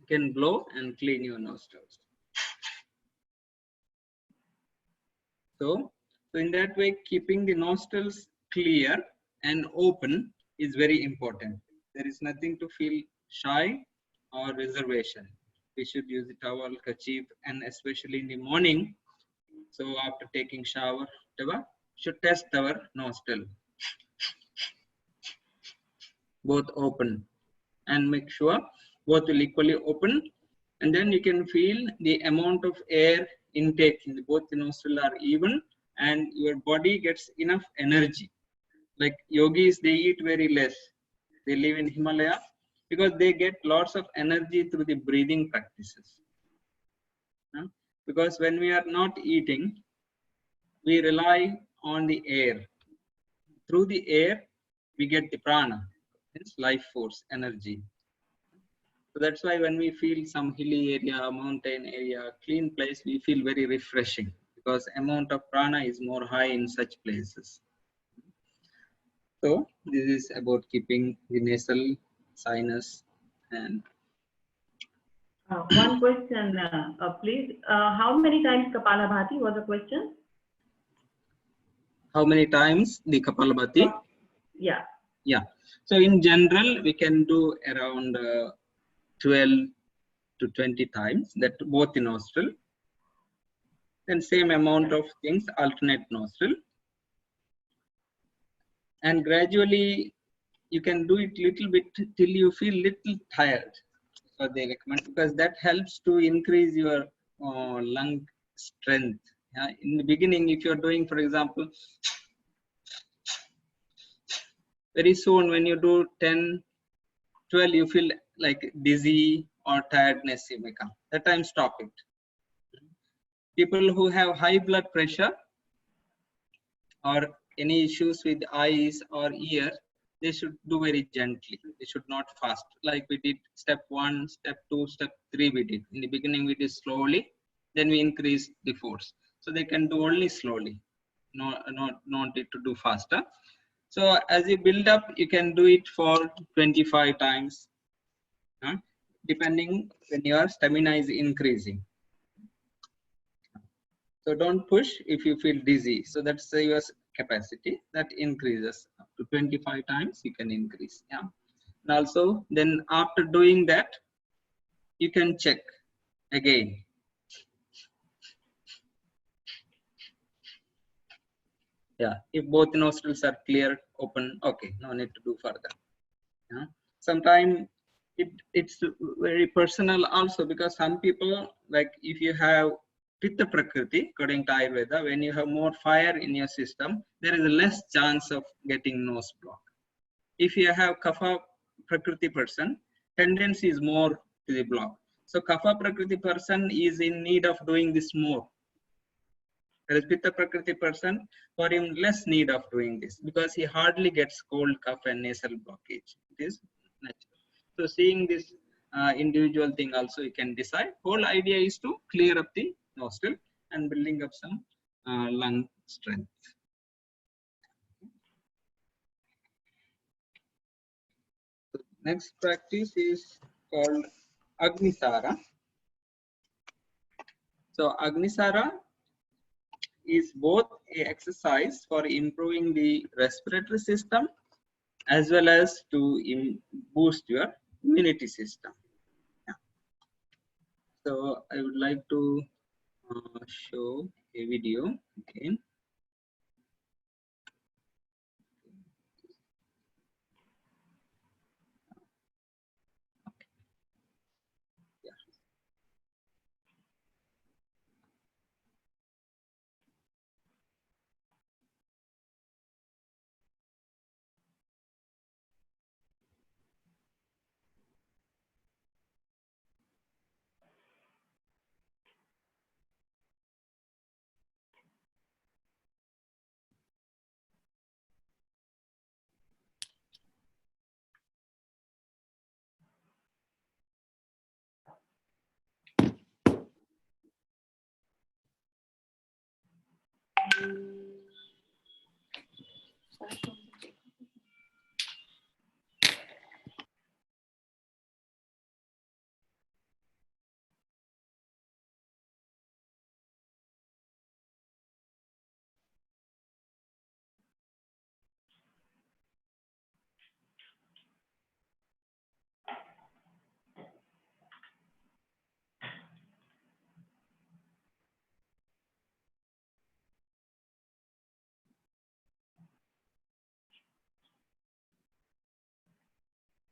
You can blow and clean your nostrils. So in that way, keeping the nostrils clear and open is very important. There is nothing to feel shy or reservation. We should use the towel, kerchief, and especially in the morning. So after taking shower, whatever, should test our nostril, both open, and make sure both will equally open, and then you can feel the amount of air intake in both the nostril are even, and your body gets enough energy. Like yogis, they eat very less. They live in Himalaya because they get lots of energy through the breathing practices. Because when we are not eating, we rely on the air. Through the air, we get the prana, it's life force, energy. So that's why when we feel some hilly area, mountain area, clean place, we feel very refreshing because amount of prana is more high in such places. So this is about keeping the nasal, sinus, and one question, please. How many times Kapalabhati was a question? How many times the Kapalabhati? Yeah. Yeah. So in general, we can do around 12 to 20 times, that both in nostril. Then same amount of things, alternate nostril. And gradually, you can do it little bit till you feel little tired. So they recommend, because that helps to increase your lung strength. In the beginning, if you're doing, for example, very soon when you do 10, 12, you feel like dizzy or tiredness you may come. That time stop it. People who have high blood pressure or any issues with eyes or ear, they should do very gently. They should not fast. Like we did step 1, step 2, step 3 we did. In the beginning we did slowly, then we increased the force. So they can do only slowly, not need to do faster. So as you build up, you can do it for 25 times, depending when your stamina is increasing. So don't push if you feel dizzy. So that's your capacity that increases up to 25 times. You can increase. Yeah. And also, then after doing that, you can check again. Yeah. If both nostrils are clear, open, okay, no need to do further. Yeah. Sometimes it's very personal also, because some people, like if you have Pitta Prakriti, according to Ayurveda, when you have more fire in your system, there is less chance of getting nose block. If you have Kapha Prakriti person, tendency is more to the block. So Kapha Prakriti person is in need of doing this more. Whereas Pitta Prakriti person, for him less need of doing this, because he hardly gets cold, cough and nasal blockage. It is natural. So seeing this individual thing also, you can decide. Whole idea is to clear up the nostril and building up some lung strength. So next practice is called Agnisara. So Agnisara is both a exercise for improving the respiratory system as well as to boost your immunity system. Yeah. So I would like to show a video again.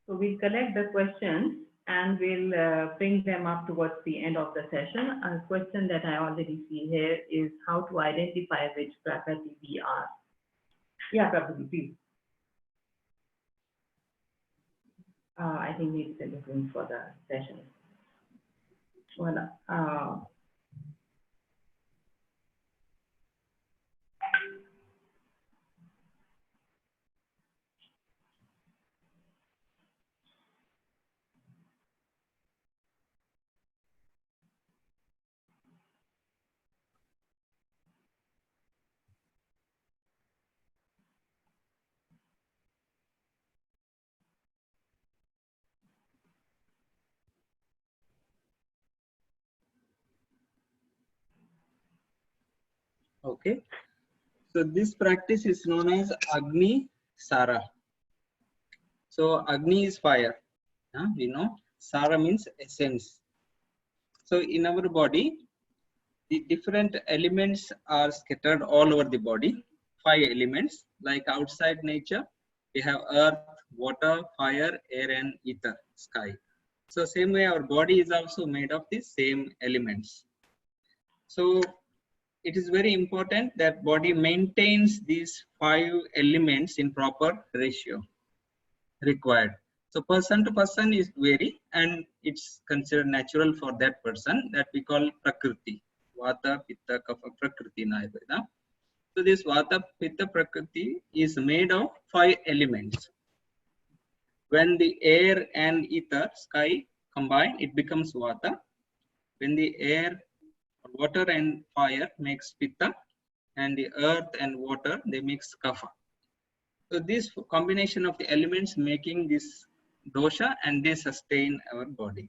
So we'll collect the questions and we'll bring them up towards the end of the session. A question that I already see here is how to identify which Prakriti we are. Yeah, Prakriti, please. I think we're still looking for the session. Voila. Okay. So this practice is known as Agni Sara. So Agni is fire. We know Sara means essence. So in our body, the different elements are scattered all over the body. 5 elements, like outside nature, we have earth, water, fire, air, and ether, sky. So same way our body is also made of the same elements. So it is very important that body maintains these 5 elements in proper ratio required. So person to person is vary, and it's considered natural for that person, that we call Prakriti. Vata, Pitta, Kapha, Prakriti in Ayurveda. So this Vata, Pitta, Prakriti is made of 5 elements. When the air and ether, sky combine, it becomes Vata. When the air, water and fire makes Pitta, and the earth and water, they makes Kapha. So this combination of the elements making this dosha, and they sustain our body.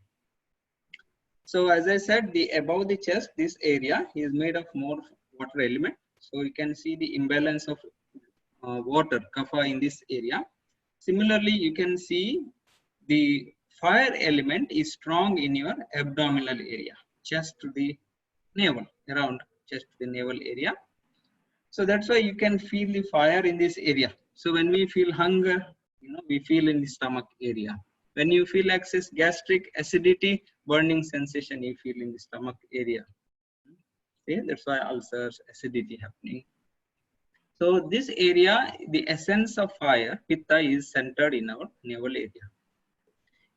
So as I said, the above the chest, this area is made of more water element. So you can see the imbalance of water, kapha, in this area. Similarly, you can see the fire element is strong in your abdominal area, chest to the navel, around chest to the navel area. So that's why you can feel the fire in this area. So when we feel hunger, we feel in the stomach area. When you feel excess gastric acidity, burning sensation, you feel in the stomach area. See, that's why ulcers, acidity happening. So this area, the essence of fire, pitta, is centered in our navel area.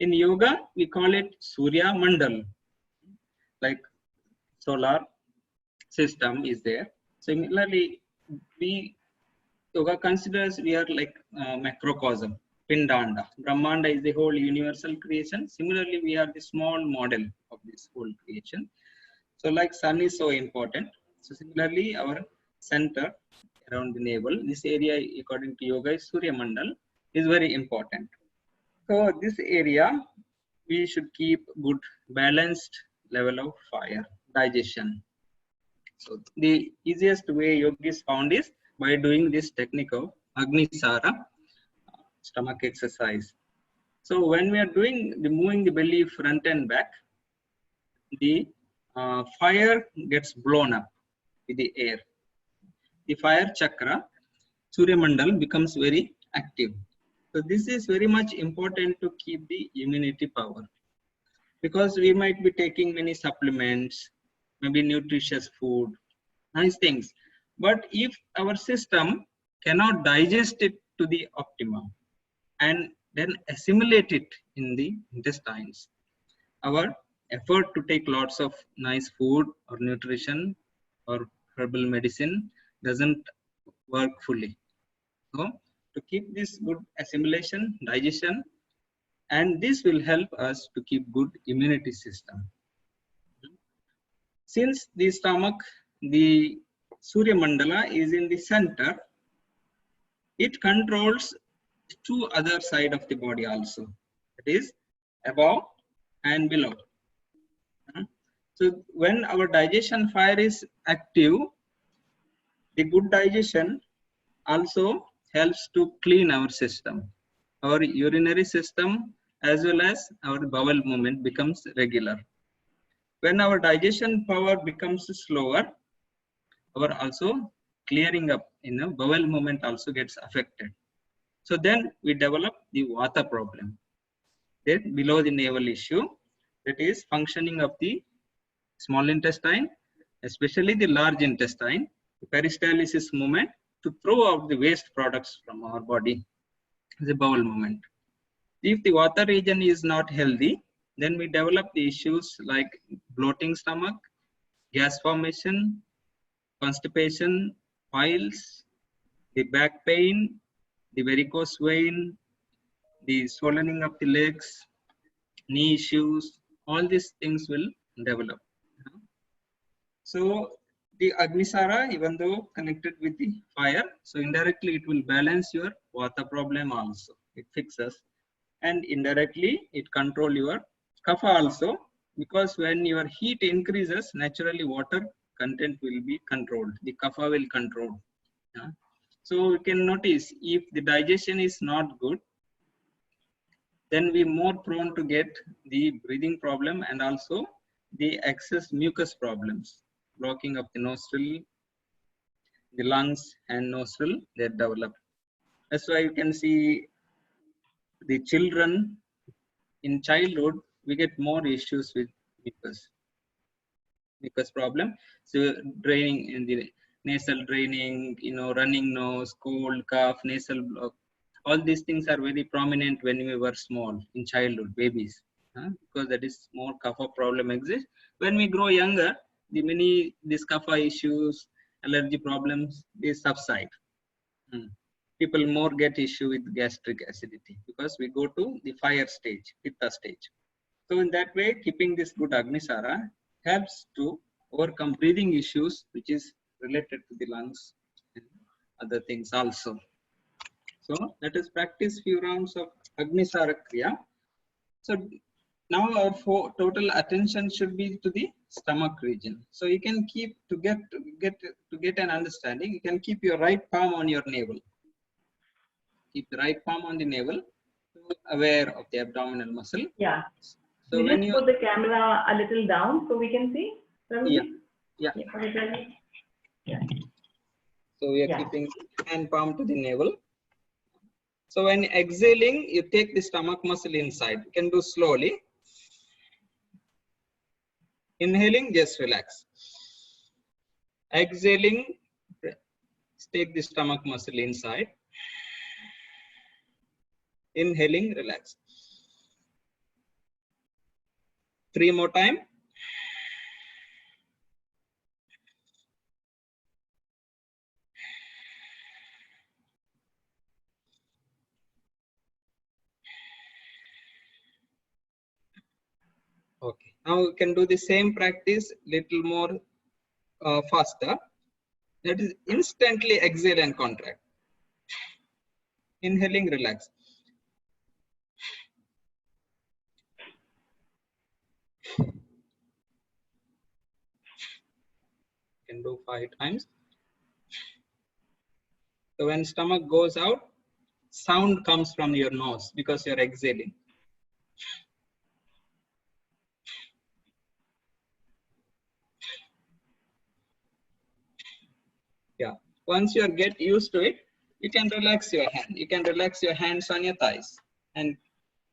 In yoga, we call it Surya Mandal, like solar system is there. Similarly, yoga considers we are like macrocosm, Pindanda. Brahmanda is the whole universal creation. Similarly, we are the small model of this whole creation. So like sun is so important. So similarly, our center around the navel, this area according to yoga is Surya Mandal, is very important. So this area, we should keep good balanced level of fire, digestion. So the easiest way yogis found is by doing this technique of Agnisara, stomach exercise. So when we are doing the moving the belly front and back, the fire gets blown up with the air. The fire chakra, Surya Mandal, becomes very active. So this is very much important to keep the immunity power, because we might be taking many supplements, maybe nutritious food, nice things. But if our system cannot digest it to the optimum and then assimilate it in the intestines, our effort to take lots of nice food or nutrition or herbal medicine doesn't work fully. So to keep this good assimilation, digestion, and this will help us to keep good immunity system. Since the stomach, the Surya Mandala is in the center, it controls 2 other side of the body also. That is above and below. So when our digestion fire is active, the good digestion also helps to clean our system. Our urinary system as well as our bowel movement becomes regular. When our digestion power becomes slower, our also clearing up in the bowel movement also gets affected. So then we develop the vata problem. then below the navel issue, that is functioning of the small intestine, especially the large intestine, the peristalsis movement to throw out the waste products from our body, the bowel movement. If the Vata region is not healthy, then we develop the issues like bloating stomach, gas formation, constipation, piles, the back pain, the varicose vein, the swelling of the legs, knee issues, all these things will develop. So the Agnisara, even though connected with the fire, so indirectly it will balance your Vata problem also. It fixes, and indirectly it control your Kapha also, because when your heat increases, naturally water content will be controlled. The Kapha will control. So you can notice if the digestion is not good, then we more prone to get the breathing problem and also the excess mucus problems, blocking of the nostril, the lungs and nostril, they develop. That's why you can see the children in childhood, we get more issues with mucus problem. So draining in the nasal draining, running nose, cold, cough, nasal block. All these things are very prominent when we were small, in childhood, babies, because that is more kapha problem exists. When we grow younger, these kapha issues, allergy problems, they subside. People more get issue with gastric acidity because we go to the fire stage, pitta stage. So in that way, keeping this good Agnisara helps to overcome breathing issues, which is related to the lungs and other things also. So let us practice few rounds of Agnisara Kriya. So now our total attention should be to the stomach region. So you can keep to get an understanding. You can keep your right palm on your navel. Keep the right palm on the navel, aware of the abdominal muscle. Yeah. So when you put the camera a little down so we can see. Yeah. Yeah. So we are keeping hand palm to the navel. So when exhaling, you take the stomach muscle inside. You can do slowly. Inhaling, just relax. Exhaling, take the stomach muscle inside. Inhaling, relax. 3 more time. Okay. Now we can do the same practice little more faster. That is instantly exhale and contract. Inhaling, relax. Can do 5 times. So when stomach goes out, sound comes from your nose because you're exhaling. Yeah. Once you get used to it, you can relax your hand. You can relax your hands on your thighs and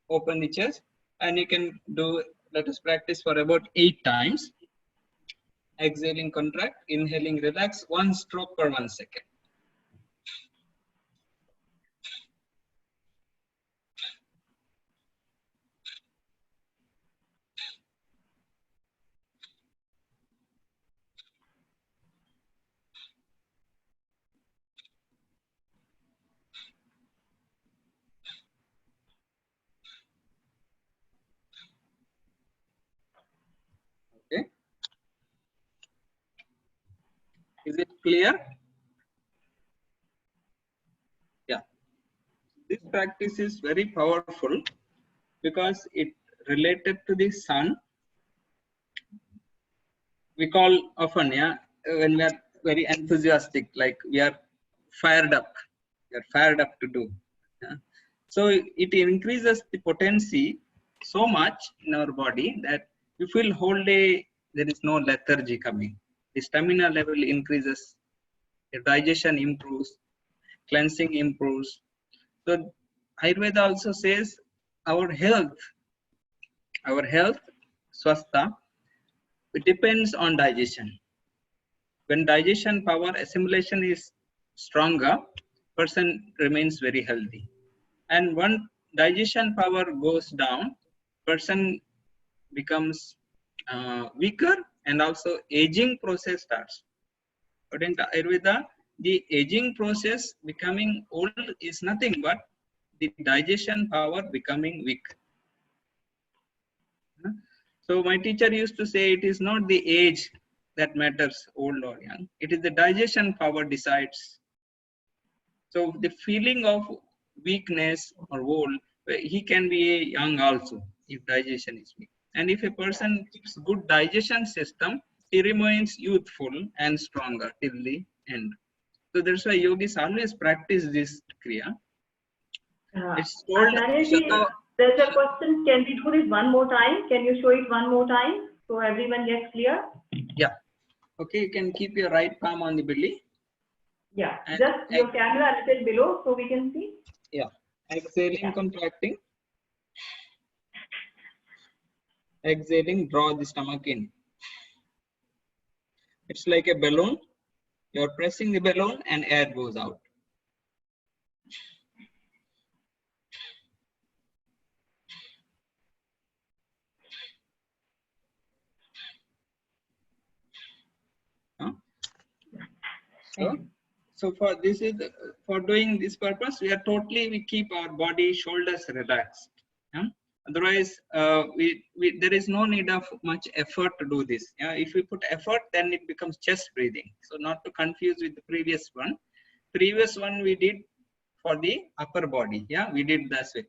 open the chest. And you can do, let us practice for about 8 times. Exhaling, contract. Inhaling, relax. 1 stroke per 1 second. Okay. Is it clear? Yeah. This practice is very powerful because it related to the sun. We call often, when we are very enthusiastic, like we are fired up. We are fired up to do. Yeah? So it increases the potency so much in our body that you feel whole day there is no lethargy coming. The stamina level increases, the digestion improves, cleansing improves. So Ayurveda also says our health Our health, swastha, it depends on digestion. When digestion power assimilation is stronger, person remains very healthy. And when digestion power goes down, person becomes weaker, and also aging process starts. According to Ayurveda, the aging process becoming old is nothing but the digestion power becoming weak. So my teacher used to say it is not the age that matters, old or young. It is the digestion power decides. So the feeling of weakness or old, he can be young also if digestion is weak. And if a person keeps good digestion system, he remains youthful and stronger till the end. So that's why yogis always practice this kriya. It's told. Acharya, there's a question. Can we do this one more time? Can you show it one more time so everyone gets clear? Yeah. Okay, you can keep your right palm on the belly. Yeah, and just your camera a little below so we can see. Yeah. Exhaling, contracting. Exhaling, draw the stomach in. It's like a balloon. You're pressing the balloon and air goes out. So for this is for doing this purpose, we keep our body shoulders relaxed. Otherwise, there is no need of much effort to do this. If we put effort, then it becomes chest breathing. So not to confuse with the previous one. Previous one we did for the upper body. We did that way.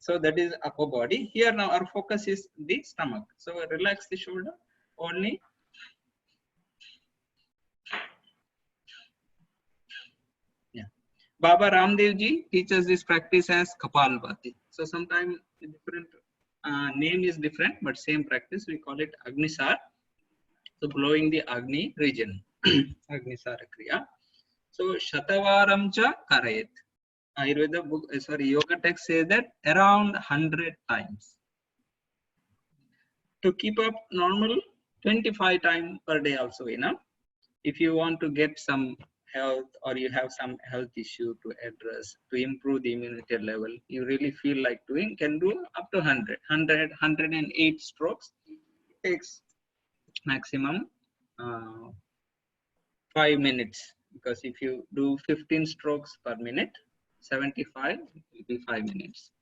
So that is upper body. Here now our focus is the stomach. So relax the shoulder only. Baba Ramdev ji teaches this practice as Kapalabhati. So sometimes the different name is different, but same practice. We call it Agnisar. So blowing the Agni region, Agnisara Kriya. So Shatavaram cha Karayet. Ayurveda book, yoga text says that around 100 times. To keep up normal, 25 times per day also enough. If you want to get some health or you have some health issue to address, to improve the immunity level, you really feel like doing, can do up to 108 strokes. It takes maximum 5 minutes, because if you do 15 strokes per minute, 75 will be 5 minutes.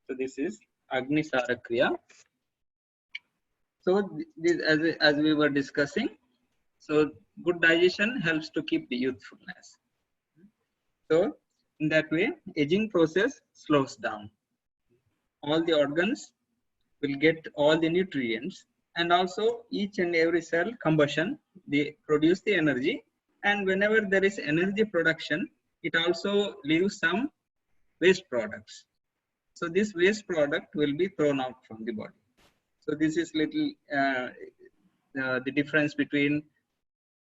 So this is Agnisara Kriya. So this, as we were discussing, so good digestion helps to keep the youthfulness. So in that way, aging process slows down. All the organs will get all the nutrients, and also each and every cell combustion, they produce the energy, and whenever there is energy production, it also leaves some waste products. So this waste product will be thrown out from the body. So this is little the difference between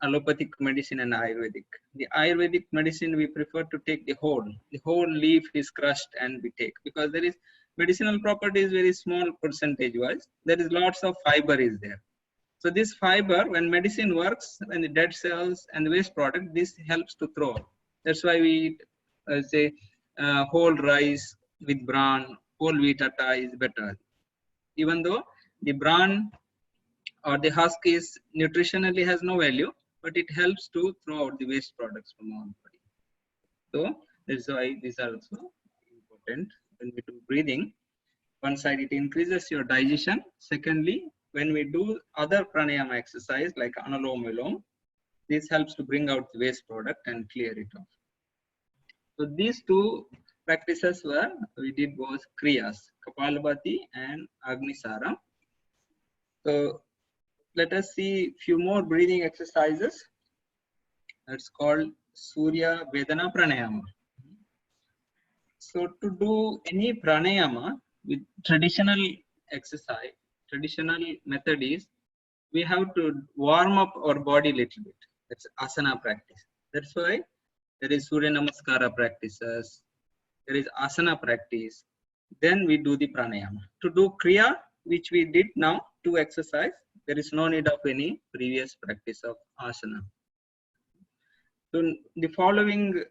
allopathic medicine and Ayurvedic. The Ayurvedic medicine, we prefer to take the whole leaf is crushed and we take, because there is medicinal property is very small percentage wise. There is lots of fiber is there. So this fiber, when medicine works, when the dead cells and the waste product, this helps to throw. That's why we say whole rice with bran, whole wheat atta is better. Even though the bran or the husk is nutritionally has no value, but it helps to throw out the waste products from our body. So that's why these are also important when we do breathing. One side, it increases your digestion. Secondly, when we do other pranayama exercise like Anulom Vilom, this helps to bring out the waste product and clear it off. So these two practices we did was Kriyas, Kapalabhati and Agnisara. So let us see few more breathing exercises. That's called Surya Vedana Pranayama. So to do any pranayama with traditional exercise, traditional method is, we have to warm up our body a little bit. That's asana practice. That's why there is Surya Namaskara practices. There is asana practice. Then we do the pranayama. To do kriya, which we did now, 2 exercise, there is no need of any previous practice of asana. So the following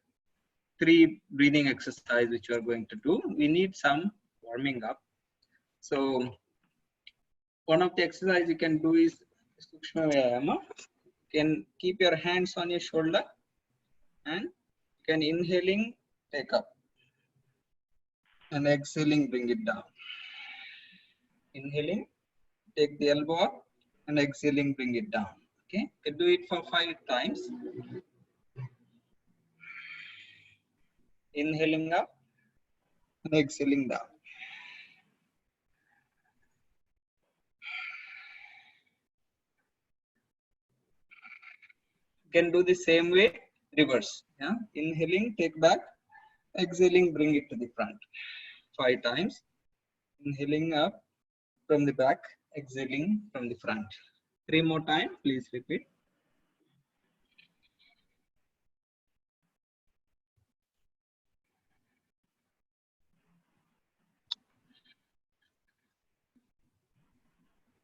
3 breathing exercise which we are going to do, we need some warming up. So one of the exercise you can do is Sukshma Vyayama. You can keep your hands on your shoulder and you can inhaling, take up, and exhaling, bring it down. Inhaling, take the elbow up, and exhaling, bring it down. Okay, you can do it for 5 times. Inhaling up and exhaling down. You can do the same way, reverse. Yeah, inhaling, take back, exhaling, bring it to the front. 5 times. Inhaling up from the back, exhaling from the front. 3 more times, please repeat.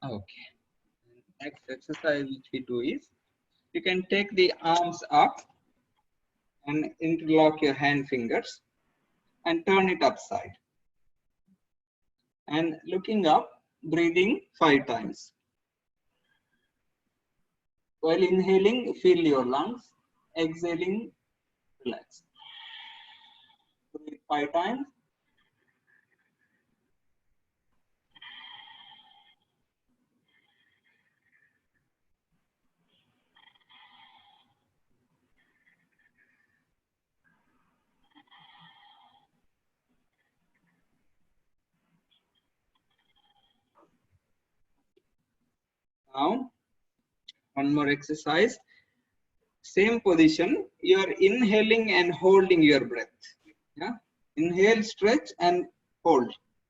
Okay. Next exercise which we do is, you can take the arms up and interlock your hand fingers and turn it upside. And looking up, breathing 5 times. While inhaling, fill your lungs. Exhaling, relax. Breathe 5 times. Now, one more exercise. Same position. You are inhaling and holding your breath. Yeah. Inhale, stretch, and hold.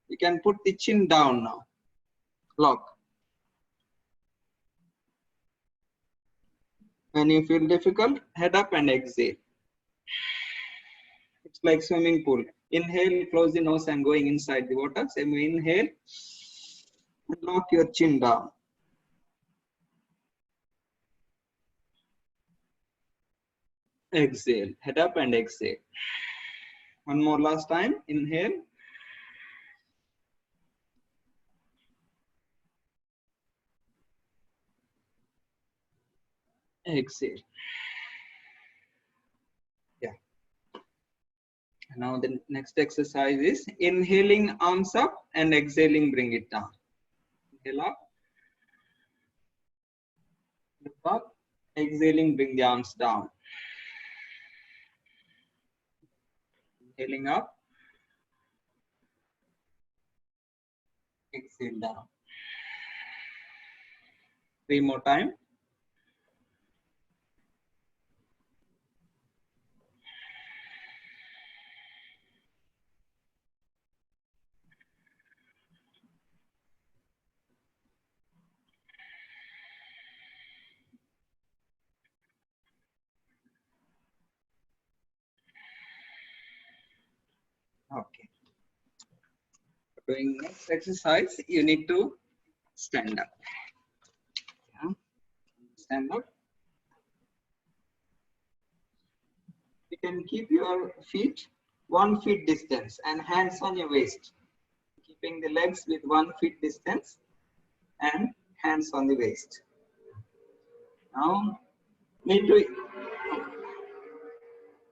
You can put the chin down now. Lock. When you feel difficult, head up and exhale. It's like swimming pool. Inhale, close the nose and going inside the water. Same way, inhale, lock your chin down. Exhale, head up and exhale. One more last time, inhale. Exhale. Yeah. Now the next exercise is inhaling, arms up, and exhaling, bring it down. Inhale up. Lift up. Exhaling, bring the arms down. Inhaling up. Exhale down. 3 more time. Okay. Doing next exercise, you need to stand up. Yeah. Stand up. You can keep your feet 1 foot distance and hands on your waist. Keeping the legs with 1 foot distance and hands on the waist. Now, need to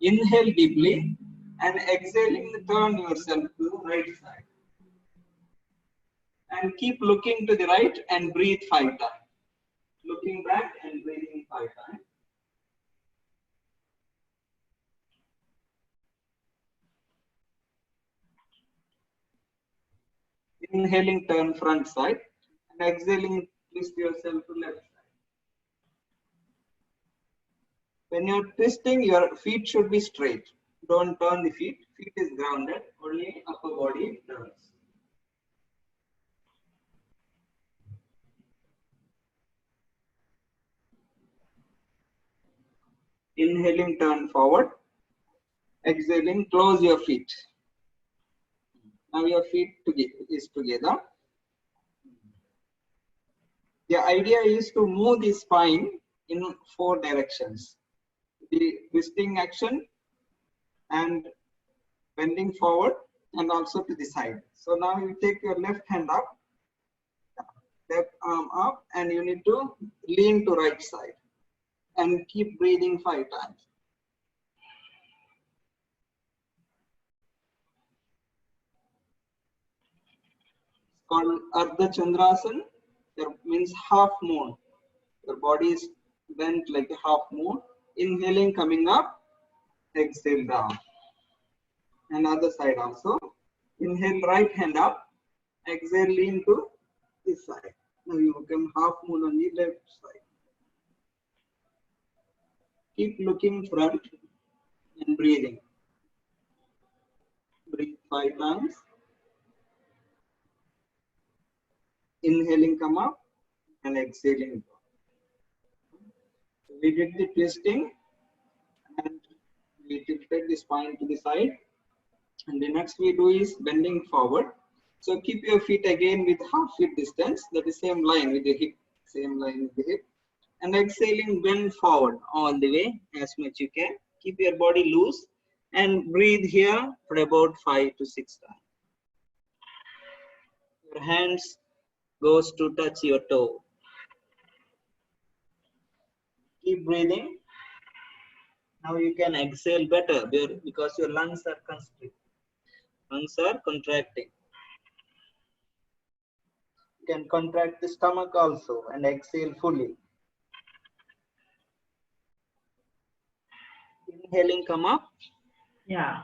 inhale deeply and exhaling, turn yourself to the right side. And keep looking to the right and breathe 5 times. Looking back and breathing 5 times. Inhaling, turn front side, and exhaling, twist yourself to left side. When you're twisting, your feet should be straight. Don't turn the feet. Feet is grounded. Only upper body turns. Inhaling, turn forward. Exhaling, close your feet. Now your feet is together. The idea is to move the spine in 4 directions. The twisting action and bending forward and also to the side. So now you take your left hand up, left arm up, and you need to lean to right side and keep breathing 5 times. It's called Ardha Chandrasana. That means half moon. Your body is bent like a half moon. Inhaling, coming up, exhale down. And other side also. Inhale, right hand up, exhale, lean to this side. Now you become half moon on the left side. Keep looking front and breathing. Breathe 5 times. Inhaling, come up, and exhaling. So we did the twisting and we tilted the spine to the side. And the next we do is bending forward. So keep your feet again with half feet distance. That is same line with the hip. Same line with the hip. And exhaling, bend forward all the way as much you can. Keep your body loose and breathe here for about 5 to 6 times. Your hands goes to touch your toe. Keep breathing. Now you can exhale better because your lungs are constricted. Lungs are contracting. You can contract the stomach also and exhale fully. Inhaling, come up. Yeah.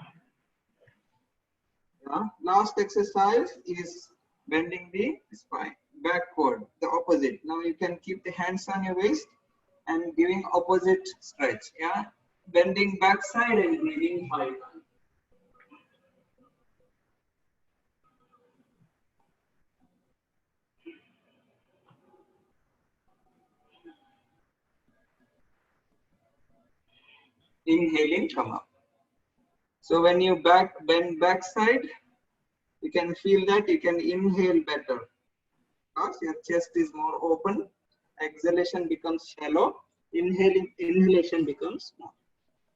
Last exercise is bending the spine backward, the opposite. Now you can keep the hands on your waist and giving opposite stretch. Yeah, bending backside and breathing 5 times. Inhaling, come up. So when you bend backside, you can feel that you can inhale better because your chest is more open. Exhalation becomes shallow. Inhalation becomes small.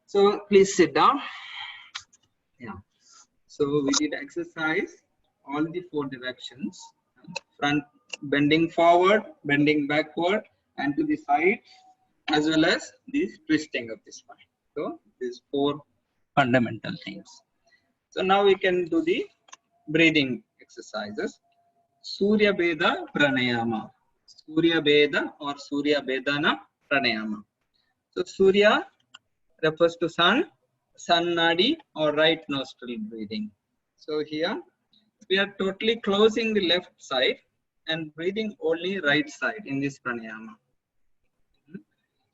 So please sit down. Yeah. So we did exercise all the 4 directions: front, bending forward, bending backward, and to the side, as well as the twisting of the spine. So these 4 fundamental things. So now we can do the breathing exercises. Surya Beda Pranayama. Surya Beda or Surya Bedana Pranayama. So Surya refers to sun, sun nadi or right nostril breathing. So here we are totally closing the left side and breathing only right side in this pranayama.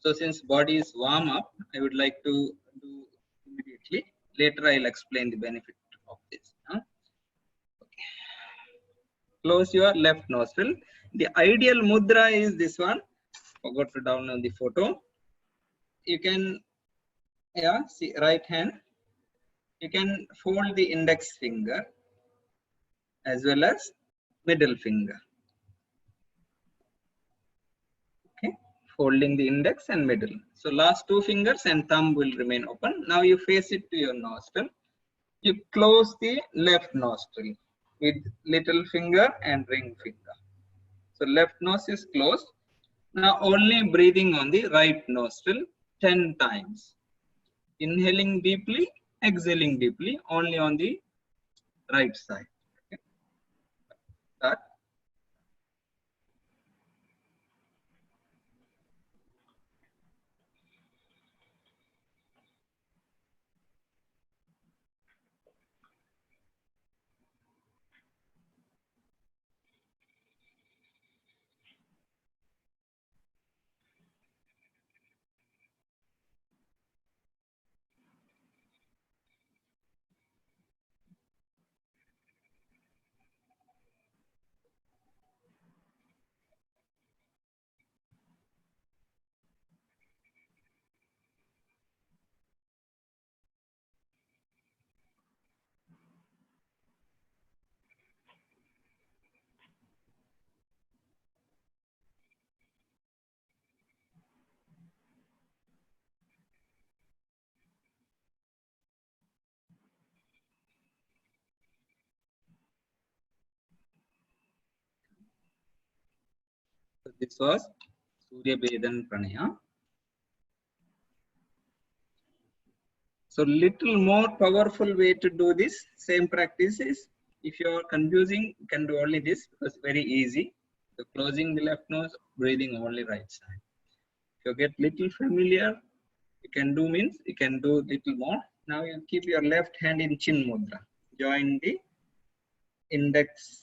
So since body is warm up, I would like to do immediately. Later I'll explain the benefit of this. Okay. Close your left nostril. The ideal mudra is this one. Forgot to download the photo. You can, see right hand. You can fold the index finger as well as middle finger. Okay, folding the index and middle. So last 2 fingers and thumb will remain open. Now you face it to your nostril. You close the left nostril with little finger and ring finger. So left nose is closed. Now only breathing on the right nostril 10 times. Inhaling deeply, exhaling deeply, only on the right side. Okay. Start. This was Surya Bedan Pranayama. So little more powerful way to do this same practice is, if you are confusing, you can do only this because very easy. So closing the left nose, breathing only right side. If you get little familiar, you can do means you can do little more. Now you keep your left hand in Chin Mudra. Join the index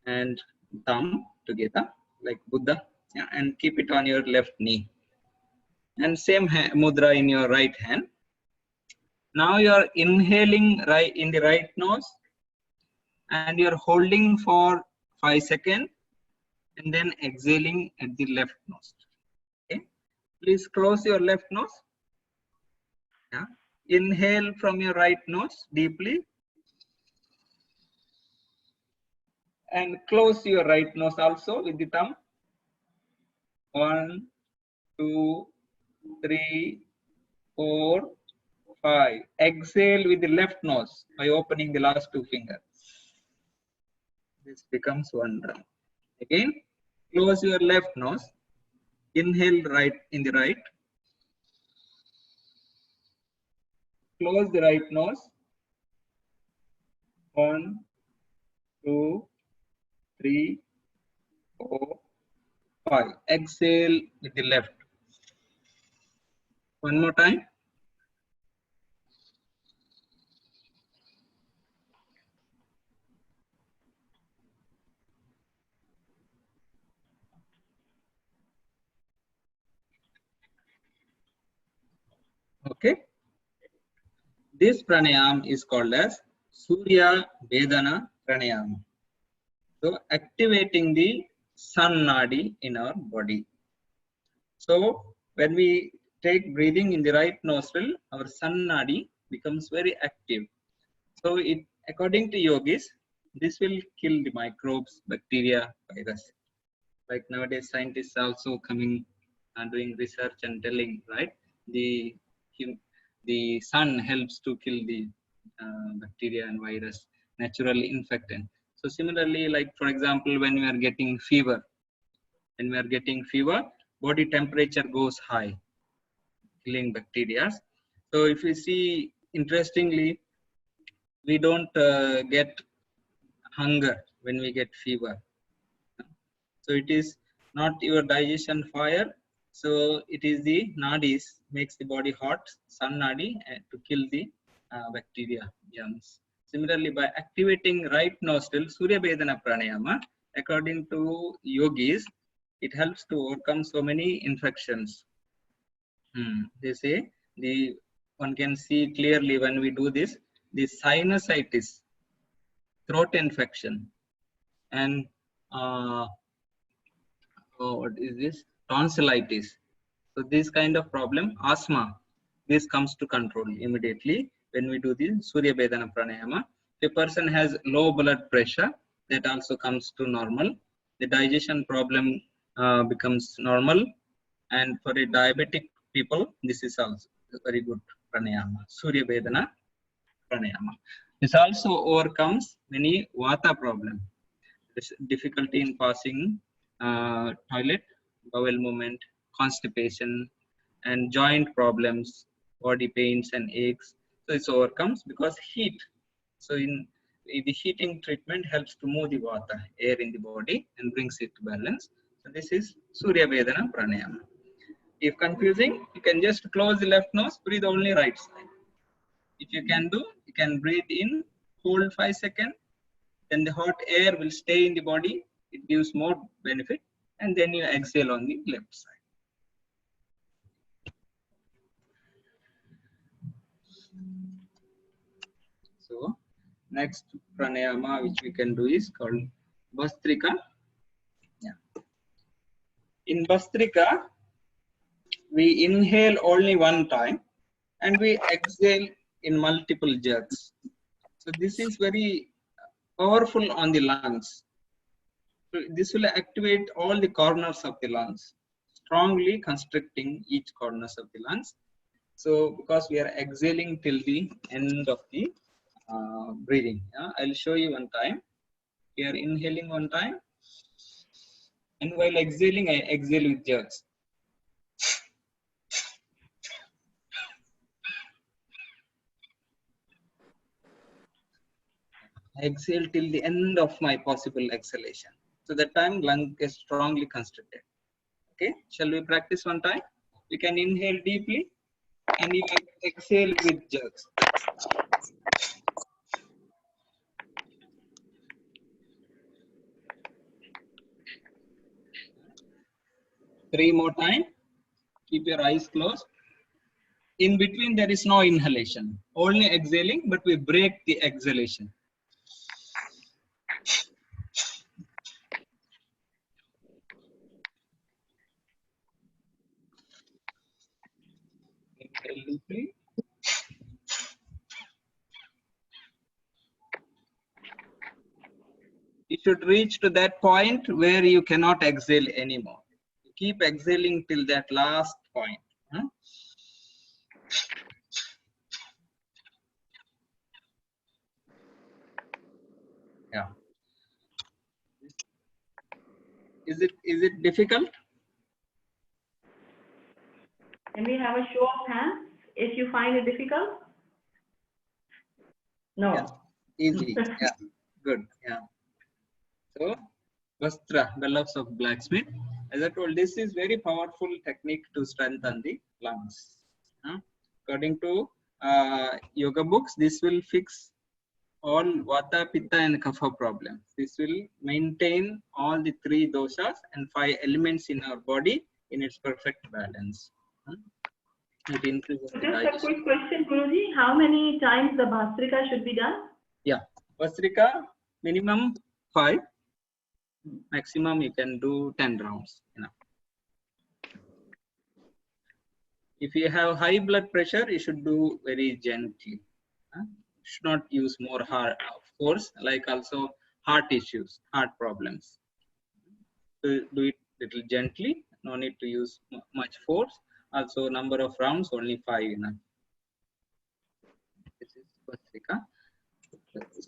and thumb together like Buddha, yeah, and keep it on your left knee. And same mudra in your right hand. Now you are inhaling right in the right nose and you are holding for 5 seconds and then exhaling at the left nose. Okay, please close your left nose. Yeah. Inhale from your right nose deeply and close your right nose also with the thumb. 1, 2, 3, 4, 5. Exhale with the left nose by opening the last 2 fingers. This becomes 1 round. Again, close your left nose. Inhale right in the right. Close the right nose. 1, 2, 3, 4, 5. Exhale with the left. One more time. Okay. This pranayama is called as Surya Vedana Pranayama. So activating the sun nadi in our body. So when we take breathing in the right nostril, our sun nadi becomes very active. So it, according to yogis, this will kill the microbes, bacteria, virus. Like nowadays, scientists also coming and doing research and telling, right? The sun helps to kill the bacteria and virus, naturally infectant. So similarly, like for example, when we are getting fever, body temperature goes high, killing bacteria. So if you see, interestingly, we don't get hunger when we get fever. So it is not your digestion fire. So it is the nadis makes the body hot, sun nadi, to kill the bacteria, germs. Similarly, by activating right nostril, Surya Vedana Pranayama, according to yogis, it helps to overcome so many infections. They say one can see clearly when we do this, the sinusitis, throat infection, and what is this? Tonsillitis. So this kind of problem, asthma, this comes to control immediately when we do the Surya Vedana Pranayama. If a person has low blood pressure, that also comes to normal. The digestion problem becomes normal. And for a diabetic people, this is also a very good pranayama, Surya Vedana Pranayama. This also overcomes many vata problem, difficulty in passing toilet, bowel movement, constipation, and joint problems, body pains and aches. So it overcomes because heat. So in the heating treatment helps to move the vata, air in the body, and brings it to balance. So this is Surya Vedana Pranayama. If confusing, you can just close the left nose, breathe only right side. If you can do, you can breathe in, hold 5 seconds, then the hot air will stay in the body. It gives more benefit, and then you exhale on the left side. So next pranayama which we can do is called Bhastrika. Yeah. In Bhastrika, we inhale only one time and we exhale in multiple jerks. So this is very powerful on the lungs. So this will activate all the corners of the lungs, strongly constricting each corners of the lungs. So because we are exhaling till the end of the breathing. I'll show you one time. We are inhaling one time And while exhaling, I exhale with jerks. I exhale till the end of my possible exhalation. So that time lung is strongly constricted. Okay, shall we practice one time? We can inhale deeply and you exhale with jerks. 3 more time. Keep your eyes closed. In between, there is no inhalation, only exhaling, but we break the exhalation. Inhale deeply. You should reach to that point where you cannot exhale anymore. Keep exhaling till that last point. Yeah. Is it difficult? Can we have a show of hands if you find it difficult? No. Yeah. Easy. Yeah. Good. Yeah. So, Vastra, the loves of blacksmith. As I told, this is very powerful technique to strengthen the lungs. According to yoga books, this will fix all Vata, Pitta and Kapha problems. This will maintain all the 3 doshas and 5 elements in our body in its perfect balance. It increases the Just a digestion. quick question, Guruji. How many times the Bhastrika should be done? Yeah, Bhastrika minimum 5. Maximum you can do 10 rounds. If you have high blood pressure, you should do very gently. Should not use more hard force, like also heart issues, heart problems. So do it little gently, no need to use much force. Also number of rounds, only 5 enough. This is Bhastrika.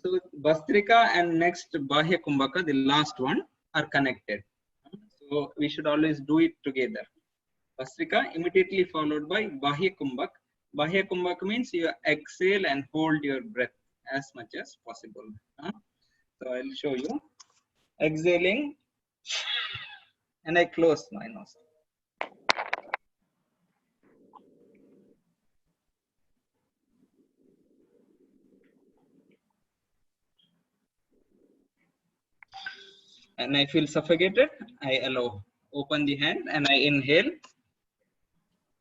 So Bhastrika and next Bahya Kumbhaka, the last one, are connected. So we should always do it together. Bhastrika immediately followed by Bahya Kumbhak. Bahya Kumbhak means you exhale and hold your breath as much as possible. So I'll show you. Exhaling and I close my nose. And I feel suffocated. I allow. Open the hand and I inhale.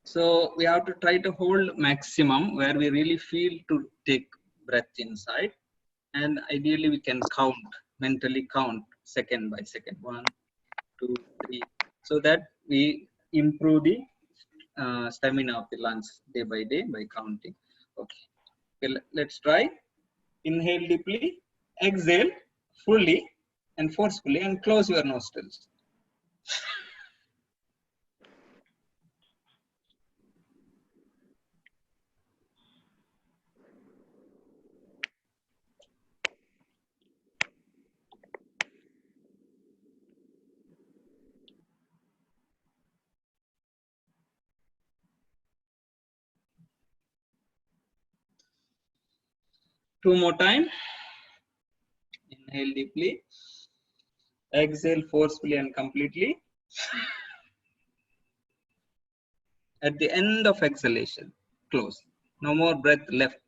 So we have to try to hold maximum where we really feel to take breath inside. And ideally we can count, mentally count second by second. 1, 2, 3. So that we improve the stamina of the lungs day by day by counting. Okay, let's try. Inhale deeply, exhale fully and forcefully and close your nostrils. Two more time. Inhale deeply, exhale forcefully and completely. At the end of exhalation, close. No more breath left.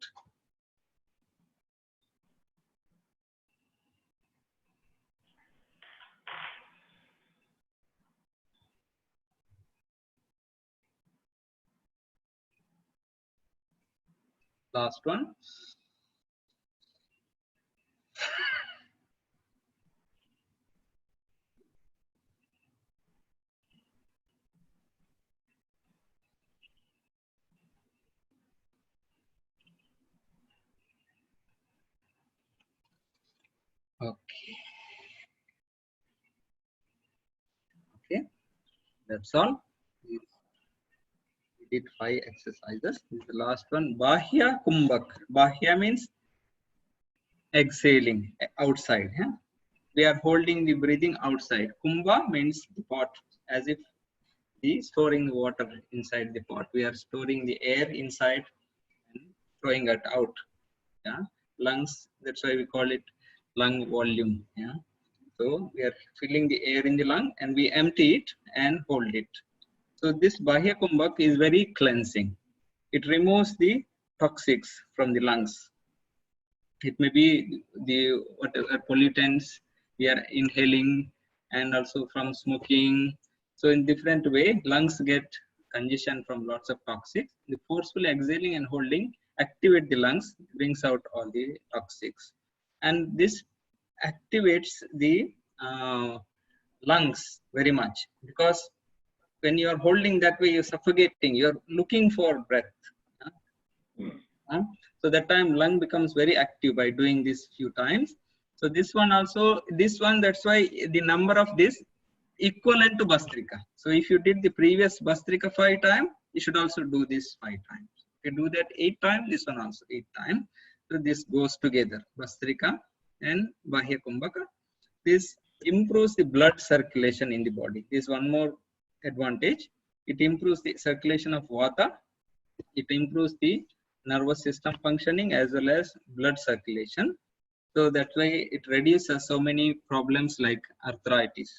Last one. Okay. Okay. That's all. We did 5 exercises. This is the last one. Bahya Kumbhak. Bahya means exhaling outside. we are holding the breathing outside. Kumbha means the pot, as if the storing water inside the pot. We are storing the air inside and throwing it out. Yeah, lungs. That's why we call it lung volume. Yeah, so we are filling the air in the lung and we empty it and hold it. So this Bahya Kumbhak is very cleansing. It removes the toxics from the lungs. It may be the whatever pollutants we are inhaling and also from smoking. So in different way, lungs get congestion from lots of toxics. The forceful exhaling and holding activate the lungs, brings out all the toxics. And this activates the lungs very much, because when you are holding that way, you're suffocating, you're looking for breath. So that time lung becomes very active by doing this few times. So this one also, that's why the number of this equivalent to Bhastrika. So if you did the previous Bhastrika 5 times, you should also do this 5 times. If you do that 8 times, this one also 8 times. So this goes together, Bhastrika and Bahya Kumbhaka. This improves the blood circulation in the body. This is one more advantage. It improves the circulation of Vata. It improves the nervous system functioning as well as blood circulation. So that way it reduces so many problems like arthritis,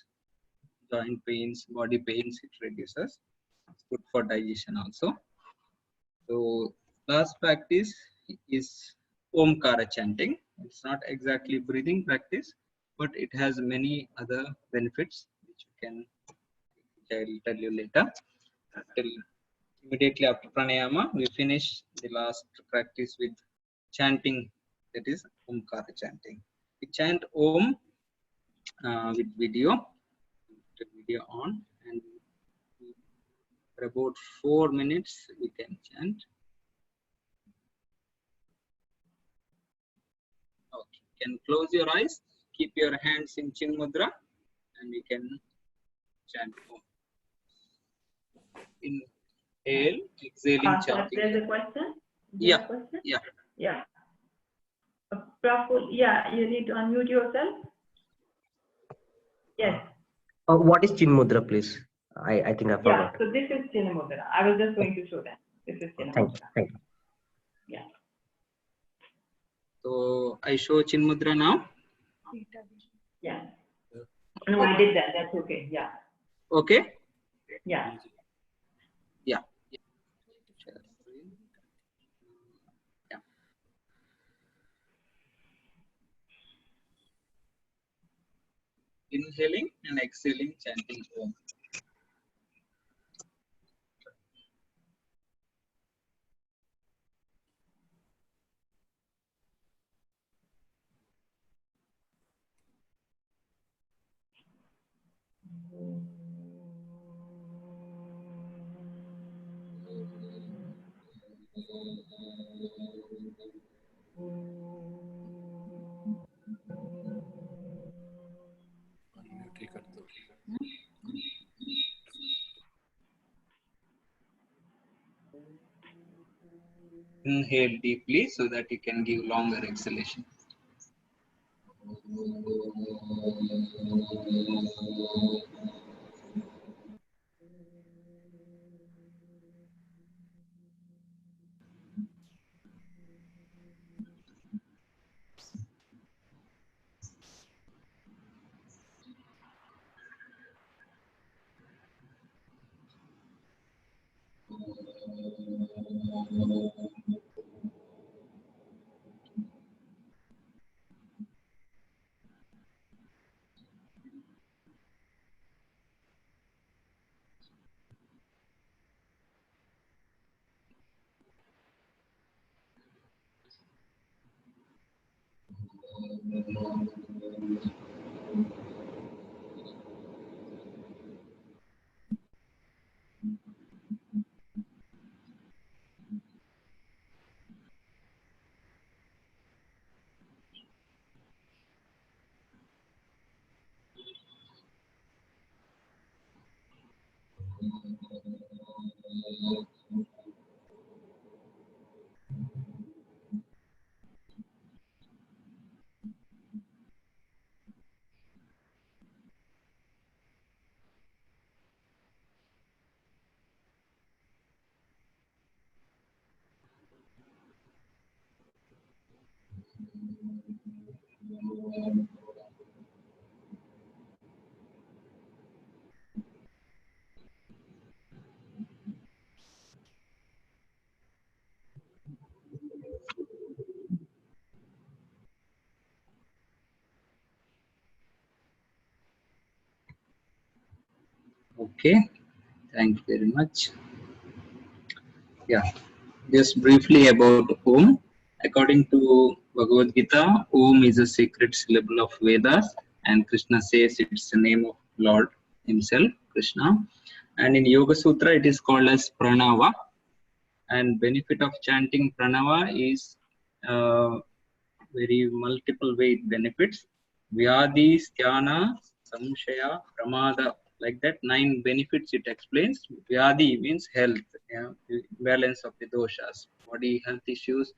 joint pains, body pains, it reduces. It's good for digestion also. So last practice is Omkara chanting. It's not exactly breathing practice, but it has many other benefits which I will tell you later. Immediately after pranayama, we finish the last practice with chanting, that is Omkara chanting. We chant Om with video, on, and for about 4 minutes we can chant. Okay, you can close your eyes, keep your hands in Chin Mudra, and we can chant Om. Inhale, exhaling, chanting. There's a question? Yeah. Question? Yeah. Yeah. Praful, yeah, you need to unmute yourself. Yes. What is Chin Mudra, please? I think I forgot. Yeah, so this is Chin Mudra. I was just going to show that. This is Chin Mudra. Thank you. Yeah. So I show Chin Mudra now. Yeah. No, I did that. That's okay. Yeah. Okay. Yeah. Yeah. Inhaling and exhaling, chanting Om. Inhale deeply so that you can give longer exhalation. Okay, thank you very much. Yeah, just briefly about Om. According to Bhagavad Gita, Om is a secret syllable of Vedas, and Krishna says it's the name of Lord Himself, Krishna. And in Yoga Sutra, it is called as Pranava. And benefit of chanting Pranava is very multiple way it benefits. Vyadi, Sthana, Samshaya, Pramada, like that 9 benefits it explains. Vyadi means health, yeah, balance of the doshas, body health issues,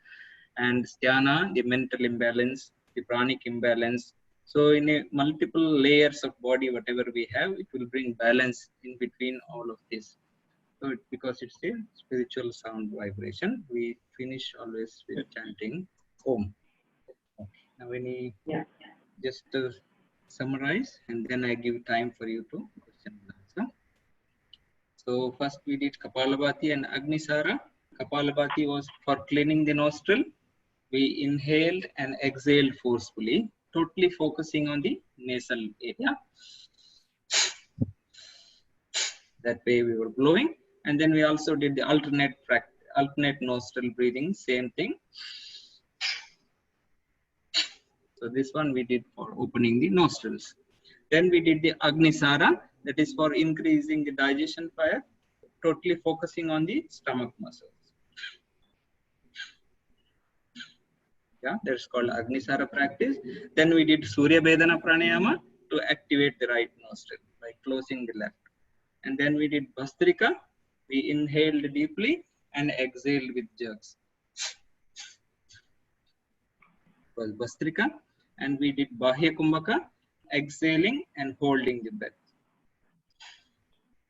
and Sthana, the mental imbalance, the pranic imbalance. So in a multiple layers of body, whatever we have, it will bring balance in between all of this. So because it's a spiritual sound vibration, we finish always with chanting Om. Okay. Now just summarize, and then I give time for you to question and answer. So first we did Kapalabhati and Agnisara. Kapalabhati was for cleaning the nostril. We inhaled and exhaled forcefully, totally focusing on the nasal area. That way we were blowing. And then we also did the alternate nostril breathing, same thing. So this one we did for opening the nostrils. Then we did the Agnisara, that is for increasing the digestion fire, totally focusing on the stomach muscles. Yeah, that's called Agnisara practice. Then we did Surya Vedana Pranayama to activate the right nostril by closing the left. And then we did Bhastrika. We inhaled deeply and exhaled with jerks. It was Bhastrika. And we did Bahya Kumbhaka, exhaling and holding the breath.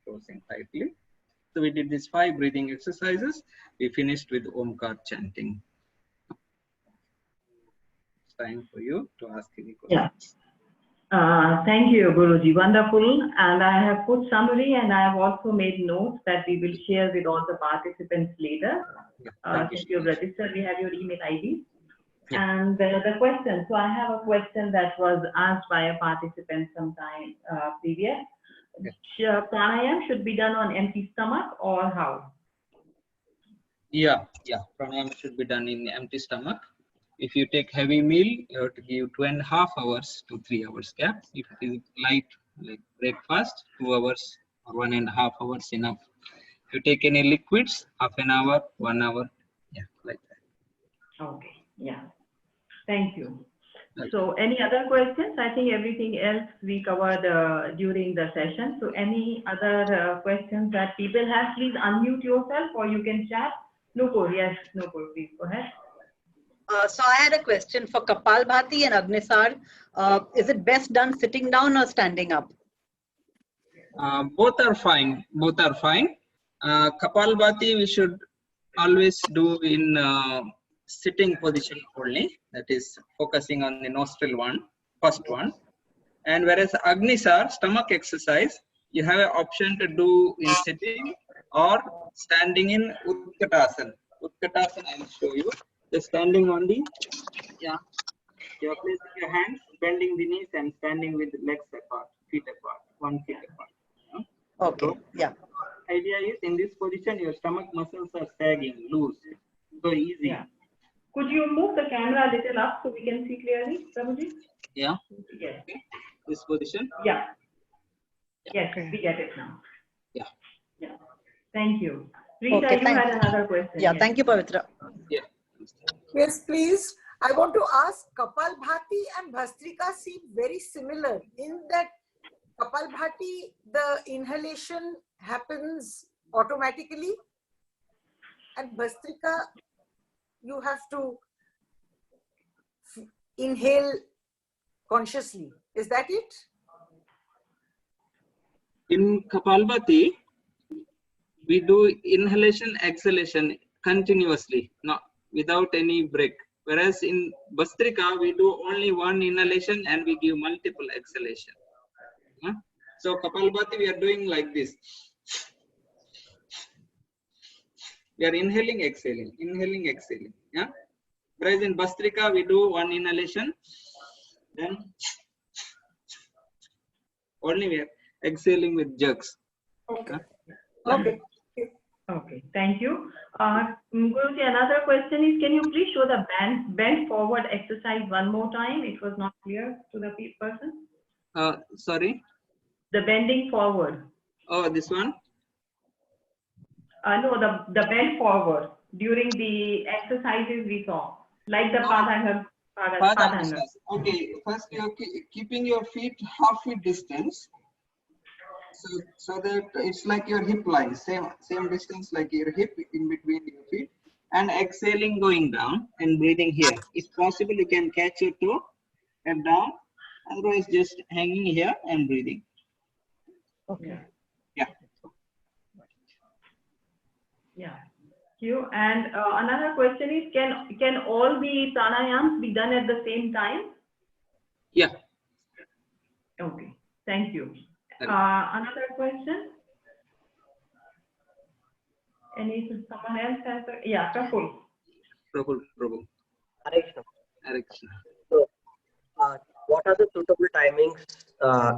Closing tightly. So we did these 5 breathing exercises. We finished with Omkar chanting. It's time for you to ask any questions. Yeah. Thank you, Guruji. Wonderful. And I have put summary, and I have also made notes that we will share with all the participants later. Since you've registered, we have your email ID. Yeah. And the question, so I have a question that was asked by a participant sometime previous. Yeah. Pranayam should be done on empty stomach or how? Yeah. Pranayam should be done in empty stomach. If you take heavy meal, you have to give 2.5 hours to 3 hours gap. If it is light, like breakfast, 2 hours or 1.5 hours enough. If you take any liquids, half an hour, 1 hour, yeah, like that. Okay, yeah. Thank you. So any other questions? I think everything else we covered during the session. So any other questions that people have, please unmute yourself or you can chat. Nupur, yes, Nupur, please go ahead. So I had a question for Kapalbhati and Agnisar. Is it best done sitting down or standing up? Both are fine. Kapalbhati we should always do in sitting position only. That is focusing on the nostril first one. And whereas Agnisar, stomach exercise, you have an option to do in sitting or standing in Utkatasana. Utkatasana, I will show you. Just standing on the, you're placing your hands, bending the knees and standing with legs apart, feet apart, 1 feet apart. Okay, so, yeah. Idea is in this position, your stomach muscles are sagging, loose, so easy. Yeah. Could you move the camera a little up so we can see clearly, Prabhuji? Yeah. Yes. Okay. This position? Yeah. Yes, we get it now. Yeah. Yeah. Thank you. Rita, Okay, you had another question. Yeah, yes. Thank you, Pavitra. Yeah. Yes, please. I want to ask, Kapalbhati and Bhastrika seem very similar in that Kapalbhati, the inhalation happens automatically, and Bhastrika, you have to inhale consciously. Is that it? In Kapalbhati, we do inhalation, exhalation continuously, not without any break. Whereas in Bhastrika, we do only one inhalation and we give multiple exhalation. Huh? So Kapalabhati, we are doing like this. We are inhaling, exhaling, inhaling, exhaling. Yeah. Whereas in Bhastrika, we do one inhalation, then only we are exhaling with jerks. Okay. Huh? Okay. Okay, thank you. Guruji, another question is, can you please show the bend forward exercise one more time? It was not clear to the person. Sorry. The bending forward. Oh, this one. No, the bend forward during the exercises we saw, like the Padanga. Okay, first you're keeping your feet half feet distance. So that it's like your hip line, same distance like your hip in between your feet, and exhaling going down and breathing here. If possible, you can catch your toe and down. Otherwise, just hanging here and breathing. Okay. Yeah. Yeah. Thank you. And another question is, can all the pranayams be done at the same time? Yeah. Okay. Thank you. Correct. Another question? Someone else has a, yeah, Praful. Prabhu. Hare Krishna. Hare Krishna. So, what are the suitable timings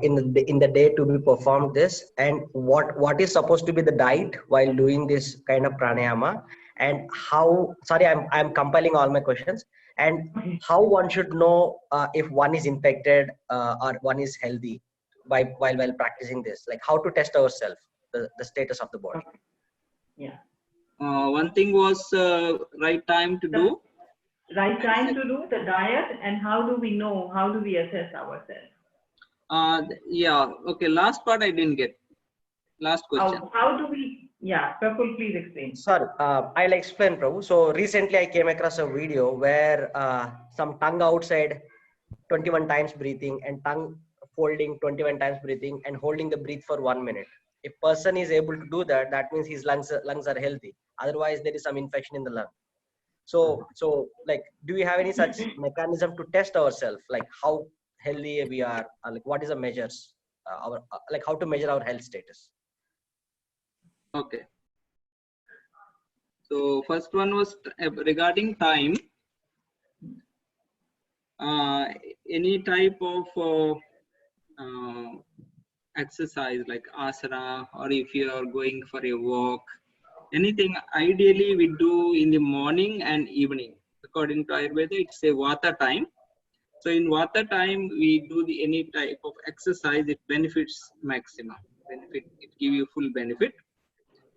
in the day to be performed this, and what is supposed to be the diet while doing this kind of pranayama, and how? Sorry, I'm compiling all my questions. And Okay. how one should know if one is infected or one is healthy while practicing this, like how to test ourselves, the status of the body. Okay. Yeah. One thing was right time to do. Right time to do the diet, and how do we know? How do we assess ourselves? Yeah. Okay. Last part I didn't get. Last question. How do we? Yeah, Praful, please explain. Sorry, I'll explain, Prabhu. So recently I came across a video where some tongue outside 21 times breathing and tongue folding 21 times breathing and holding the breath for 1 minute. If person is able to do that, that means his lungs are healthy. Otherwise, there is some infection in the lung. So like, do we have any such mechanism to test ourselves, like how healthy we are, like what is the measures, like how to measure our health status? Okay. So first one was regarding time. Any type of exercise like asana, or if you are going for a walk, anything ideally we do in the morning and evening. According to Ayurveda, it's a Vata time. So in Vata time, we do any type of exercise, it benefits maximum. It give you full benefit.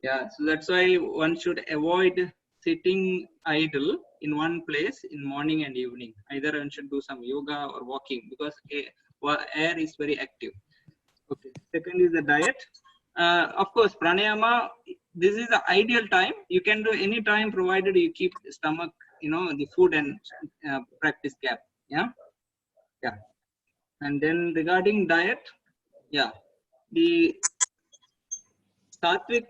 Yeah, so that's why one should avoid sitting idle in one place in morning and evening. Either one should do some yoga or walking, because air is very active. Okay. Second is the diet. Of course, pranayama, this is the ideal time. You can do any time provided you keep the stomach, the food and practice gap. Yeah. Yeah. And then regarding diet, yeah, the Sattvic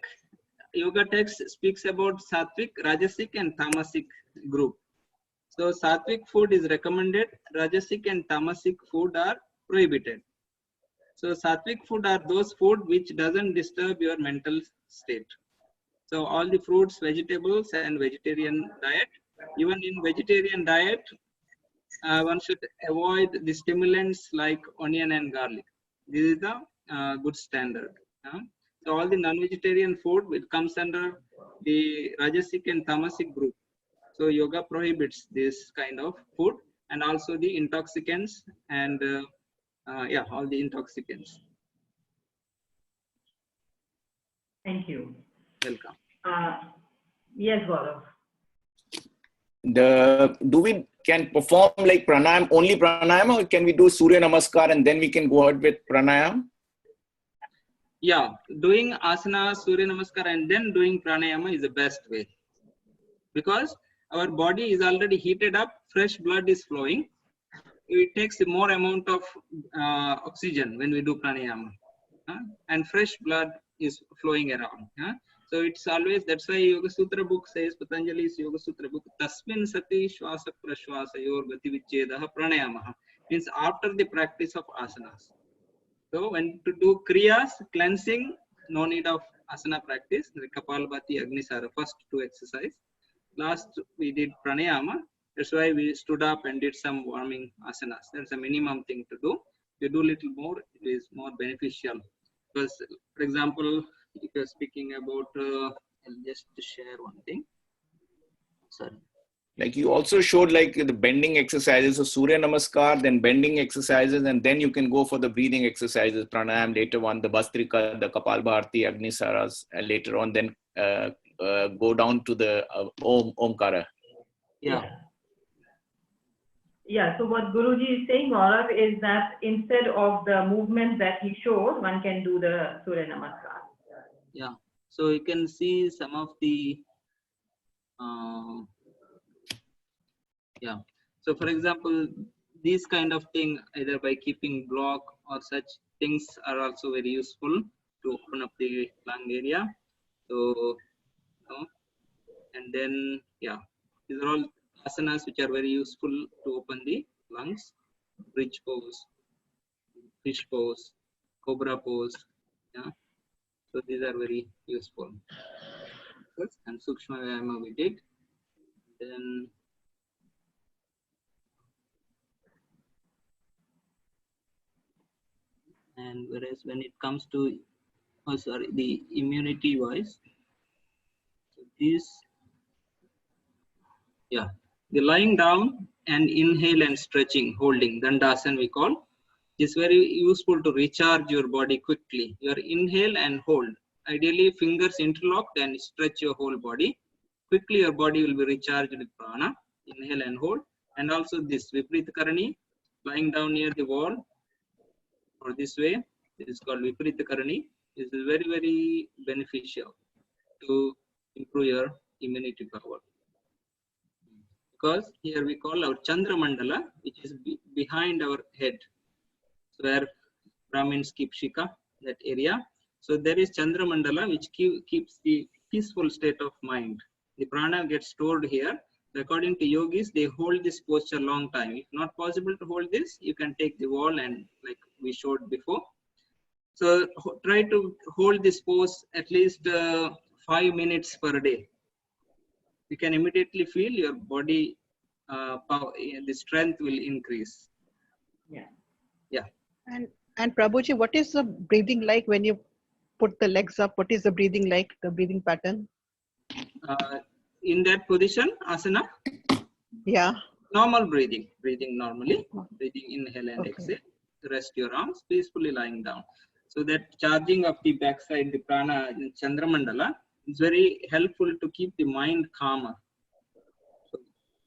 yoga text speaks about Sattvic, Rajasic and Tamasic group. So Sattvic food is recommended, Rajasic and Tamasic food are prohibited. So Sattvic food are those food which doesn't disturb your mental state. So all the fruits, vegetables and vegetarian diet. Even in vegetarian diet, one should avoid the stimulants like onion and garlic. This is the good standard. So all the non-vegetarian food comes under the Rajasic and Tamasic group. So yoga prohibits this kind of food, and also the intoxicants and yeah, all the intoxicants. Thank you. Welcome. Yes, Gaurav. Do we can perform like pranayam, only pranayam, or can we do Surya Namaskar and then we can go ahead with pranayam? Yeah, doing asana, Surya Namaskar and then doing pranayama is the best way, because our body is already heated up, fresh blood is flowing. It takes more amount of oxygen when we do pranayama, and fresh blood is flowing around. So it's always, that's why Yoga Sutra book says, Patanjali's Yoga Sutra book, Tasmin sati shwasa prashwasa yor gati vichedaha pranayamaha, means after the practice of asanas. So when to do kriyas, cleansing, no need of asana practice, the Kapalabhati, Agnisara, first two exercise. Last we did pranayama, that's why we stood up and did some warming asanas. That's a minimum thing to do. If you do little more, it is more beneficial. Because, for example, if you're speaking about, I'll just share one thing. Sorry. Like you also showed like the bending exercises, so Surya Namaskar, then bending exercises, and then you can go for the breathing exercises, pranayam, later on the Bhastrika, the Kapalbharati, Agnisaras, and later on then go down to the Omkara. Yeah. Yeah, so what Guruji is saying, Gaurav, is that instead of the movement that he showed, one can do the Surya Namaskar. Yeah. So you can see some of the, yeah. So for example, these kind of thing, either by keeping block or such things are also very useful to open up the lung area. So, and then, yeah, these are all asanas which are very useful to open the lungs. Bridge pose, fish pose, cobra pose. Yeah. So these are very useful. And Sukshma Vyayama we did. Then and whereas when it comes to, the immunity wise, so these, yeah, the lying down and inhale and stretching, holding, Dandasana we call, is very useful to recharge your body quickly. Your inhale and hold. Ideally, fingers interlocked and stretch your whole body. Quickly, your body will be recharged with prana. Inhale and hold. And also this Viparita Karani, lying down near the wall or this way. This is called Viparita Karani. This is very, very beneficial to improve your immunity power. Because here we call our Chandra Mandala, which is behind our head. So where Brahmins keep Shika, that area. So there is Chandra Mandala, which keeps the peaceful state of mind. The prana gets stored here. According to yogis, they hold this posture long time. If not possible to hold this, you can take the wall and like we showed before. So try to hold this pose at least 5 minutes per day. You can immediately feel your body, power, the strength will increase. Yeah. Yeah. And Prabhuji, what is the breathing like when you put the legs up? What is the breathing like, the breathing pattern? In that position, asana? Yeah. Normal breathing normally. Breathing, inhale and Okay. exhale. Rest your arms, peacefully lying down. So that charging of the backside, the prana in Chandramandala, is very helpful to keep the mind calmer.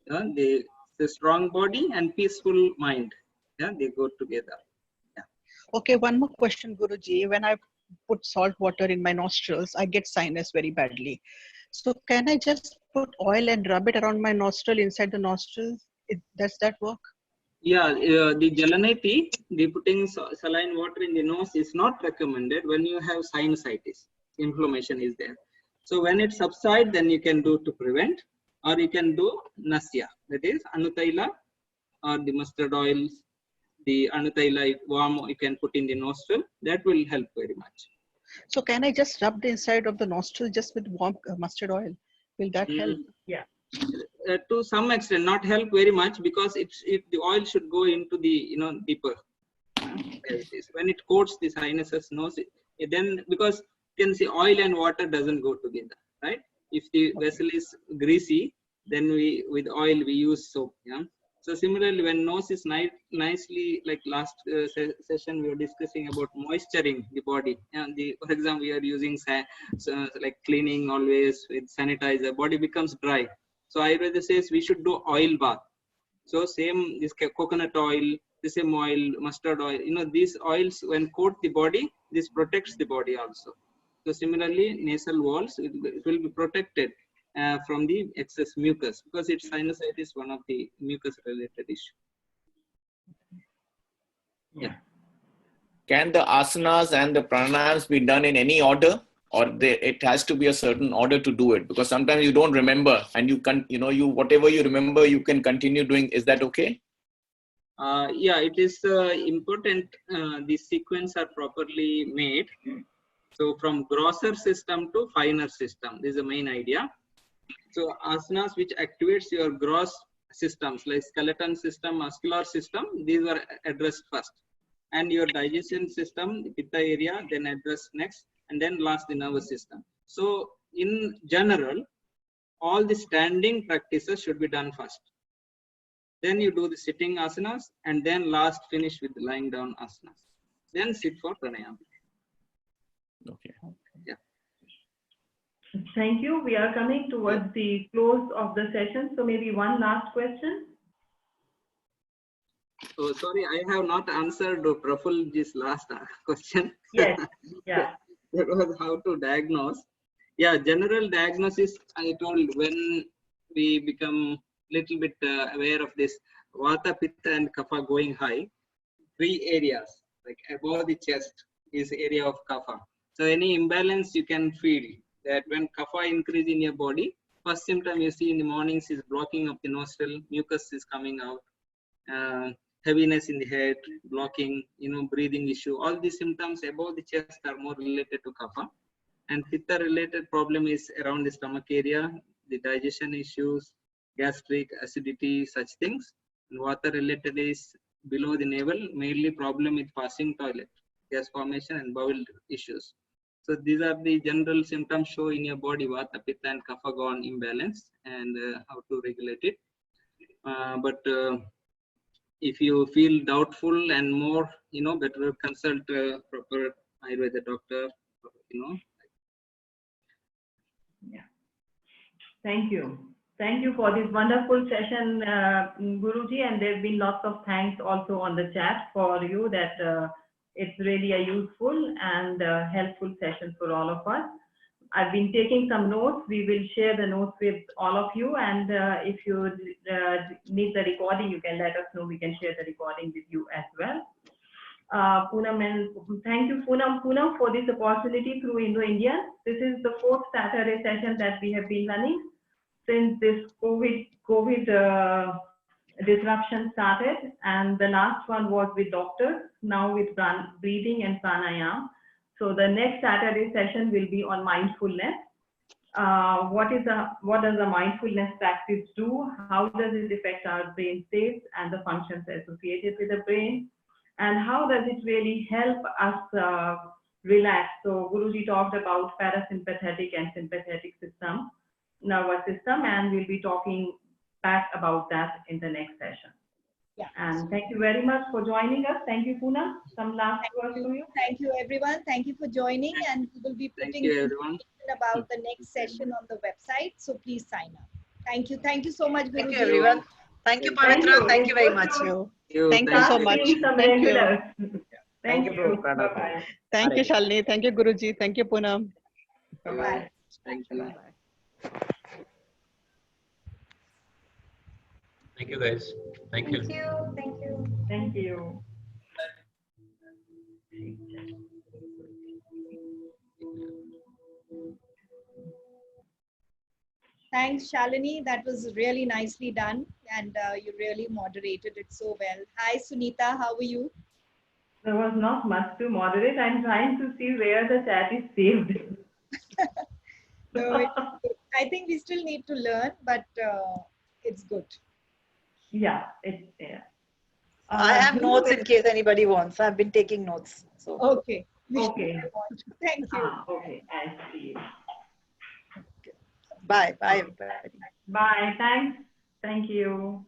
So, the strong body and peaceful mind, yeah, they go together. Okay, one more question, Guruji. When I put salt water in my nostrils, I get sinus very badly. So can I just put oil and rub it around my nostril, inside the nostrils? Does that work? Yeah, the Jalaneti, the putting saline water in the nose is not recommended when you have sinusitis. Inflammation is there. So when it subsides, then you can do to prevent, or you can do Nasya, that is Anutaila or the mustard oils, the Anutaila warm you can put in the nostril. That will help very much. So can I just rub the inside of the nostril just with warm mustard oil? Will that help? Yeah. To some extent, not help very much, because the oil should go into the deeper. When it coats the sinuses, nose, then because you can see oil and water doesn't go together, right? If the vessel is greasy, then with oil we use soap. Yeah. So similarly, when nose is nicely, like last session we were discussing about moisturizing the body. And for example, we are using like cleaning always with sanitizer, body becomes dry. So Ayurveda says we should do oil bath. So same this coconut oil, the same oil, mustard oil. These oils when coat the body, this protects the body also. So similarly, nasal walls it will be protected from the excess mucus, because its sinusitis is one of the mucus related issue. Yeah. Can the asanas and the pranayams be done in any order? or it has to be a certain order to do it? Because sometimes you don't remember, and you can, whatever you remember, you can continue doing. Is that okay? Yeah, it is important the sequence are properly made. So from grosser system to finer system, this is the main idea. So asanas which activates your gross systems like skeleton system, muscular system, these are addressed first. And your digestion system, the pitta area, then addressed next, and then last the nervous system. So in general, all the standing practices should be done first. Then you do the sitting asanas, and then last finish with the lying down asanas. Then sit for pranayama. Okay. Yeah. Thank you. We are coming towards the close of the session. So maybe one last question. So sorry, I have not answered Praful's last question. Yes. Yeah. That was how to diagnose. Yeah, general diagnosis, I told when we become little bit aware of this Vata, Pitta and Kapha going high, 3 areas, like above the chest is area of Kapha. So any imbalance you can feel that when Kapha increase in your body, first symptom you see in the mornings is blocking of the nostril, mucus is coming out, heaviness in the head, blocking, breathing issue. All these symptoms above the chest are more related to Kapha. And Pitta related problem is around the stomach area, the digestion issues, gastric, acidity, such things. And Vata related is below the navel, mainly problem with passing toilet, gas formation and bowel issues. So these are the general symptoms show in your body, Vata, Pitta and Kapha gone imbalance, and how to regulate it. But if you feel doubtful and more, better consult proper Ayurveda doctor, Yeah. Thank you. Thank you for this wonderful session, Guruji, and there have been lots of thanks also on the chat for you that it's really a useful and helpful session for all of us. I've been taking some notes. We will share the notes with all of you, and if you need the recording, you can let us know. We can share the recording with you as well. Poonam, and thank you, Poonam, for this opportunity through Indo-Indian. This is the 4th Saturday session that we have been running since this COVID disruption started, and the last one was with doctors, now with breathing and pranayama. So the next Saturday session will be on mindfulness. What does the mindfulness practice do? How does it affect our brain states and the functions associated with the brain? And how does it really help us relax? So Guruji talked about parasympathetic and sympathetic nervous system, and we'll be talking back about that in the next session. Yeah. And thank you very much for joining us. Thank you, Poonam. Some last words from you? Thank you, everyone. Thank you for joining, and we will be putting information about the next session on the website. So please sign up. Thank you. Thank you so much, Guruji. Thank you, everyone. Thank you, Pavitra. Thank you very much. Thank you so much. Thank you. Thank you. Bye-bye. Thank you, Shalini. Thank you, Guruji. Thank you, Poonam. Bye-bye. Thank you. Thank you, guys. Thank you. Thank you. Thanks, Shalini. That was really nicely done, and you really moderated it so well. Hi, Sunita. How are you? There was not much to moderate. I'm trying to see where the chat is saved. No, I think we still need to learn, but it's good. Yeah, it's there. I have notes in case anybody wants. I've been taking notes. So okay. Okay. Thank you. Okay, I see. Bye. Bye, everybody. Bye. Thanks. Thank you.